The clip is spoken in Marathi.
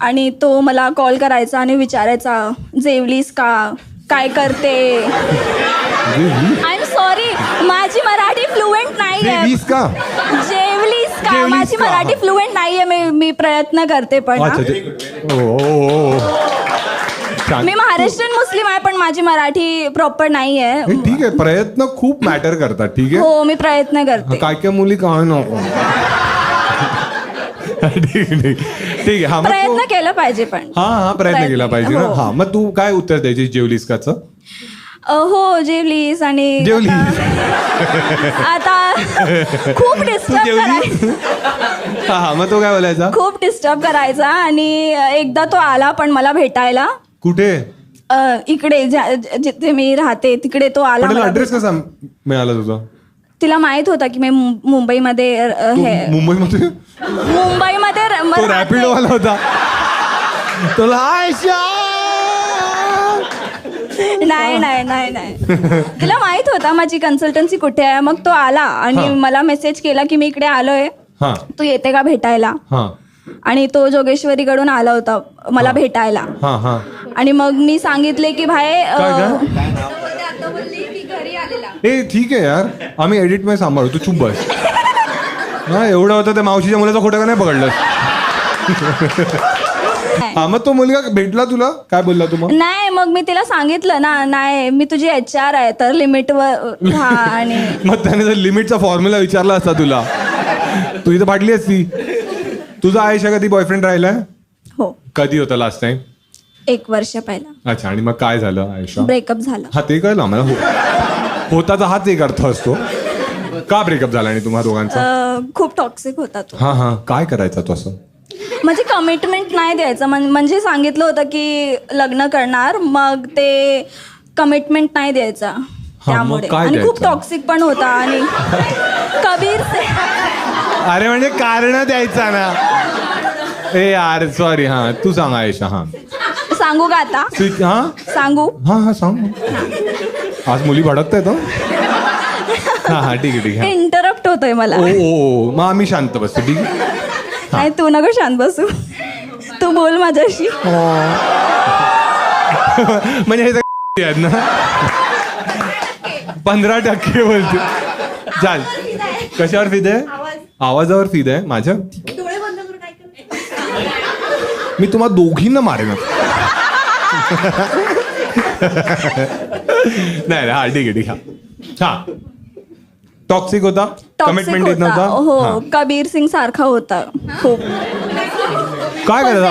आणि तो मला कॉल करायचा आणि विचारायचा जेवलीस का, काय करते. आय एम सॉरी, माझी मराठी फ्लुएंट नाही आहे. जेवलीस का? जेवलीस का, जेवलीस माझी का? मराठी फ्लुएंट नाही आहे. मी प्रयत्न करते पण अच्छा छान. मी महाराष्ट्रीयन मुस्लिम आहे पण माझी मराठी प्रॉपर नाही आहे. हे ठीक आहे, प्रयत्न खूप मॅटर करतात. ठीक आहे, हो मी प्रयत्न करते. काय काय मुली काय नको. ठीक आहे, ठीक आहे. हा मग प्रयत्न केलं पाहिजे पण. हा प्रयत्न केला पाहिजे ना. हो. हा मग तू काय उत्तर द्यायची जेवलीस काचं? हो जेवलीस आणि जेवली. आता खूप डिस्टर्ब करायचं, हा मग तो काय बोलायचा? खूप डिस्टर्ब करायचा आणि एकदा तो आला पण मला भेटायला. कुठे? इकडे जिथे मी राहते तिकडे तो आला पण मला ऍड्रेस कसा मिळाला तुझा? तिला माहित होता की मी मुंबईमध्ये हे मुंबईमध्ये तो रॅपिडो वाला होता. तुला नाही नाही नाही नाही तिला माहित होता माझी कन्सल्टन्सी कुठे आहे. मग तो आला आणि मला मेसेज केला की मी इकडे आलोय, हा तू येते का भेटायला. हा आणि तो जोगेश्वरीकडून आला होता मला भेटायला. हा हा आणि मग मी सांगितले की भाई ए ठीक आहे यार, आम्ही एडिट मध्ये सांभाळू, तू चुप बस. हा एवढं होतं त्या मावशीच्या मुलाचा खोटं का नाही पकडलं? हा मग तो मुलगा भेटला तुला, काय बोलला तू? मग नाही, मग मी तिला सांगितलं ना, नाही मी तुझी HR आहे तर लिमिटवर. हा आणि मग त्याने जर लिमिटचा फॉर्म्युला विचारला असता तुला, तू इथं पाडली असती. तुझा आयुष्य कधी बॉयफ्रेंड राहिलाय? हो कधी होता लास्ट टाइम? 1 वर्ष पहिला अच्छा, आणि मग काय झालं आयुष्य? ब्रेकअप झाला. हा ते कळलं आम्हाला. होताचा हाच एक अर्थ असतो. का ब्रेकअप झाला आणि तुम्हा दोघांचा? खूप टॉक्सिक होता तो. हा हा काय करायचा तो असं? म्हणजे कमिटमेंट नाही द्यायचं. म्हणजे सांगितलं होतं की लग्न करणार, मग ते कमिटमेंट नाही द्यायचा त्यामुळे. काय आणि खूप द्यायचं? टॉक्सिक पण होता आणि कबीर से. अरे म्हणजे कारण द्यायचा ना. ए यार सॉरी. हा तू सांग आयुष्य. हा सांगू का आता? हा सांगू. हा हा सांग. आज मुली भडकत आहेत. हा हा ठीक आहे ठीक आहे. इंटरप्ट होतोय मला. ओ मग आम्ही शांत बसतो. ठीक आहे. नाही तू नको शांत बसू, तू बोल माझ्याशी. म्हणजे हे सगळे आहेत ना. 15% बोलते. चाल कशावर फिद आहे? आवाजावर फिद आहे माझ्या. मी तुम्हाला दोघींना मारेन. नाही हा ठीक आहे ठीक आहे. हा टॉक्सिक होता, कमिटमेंट देत नव्हता. हो कबीर सिंग सारखा होता खूप. काय करायचं?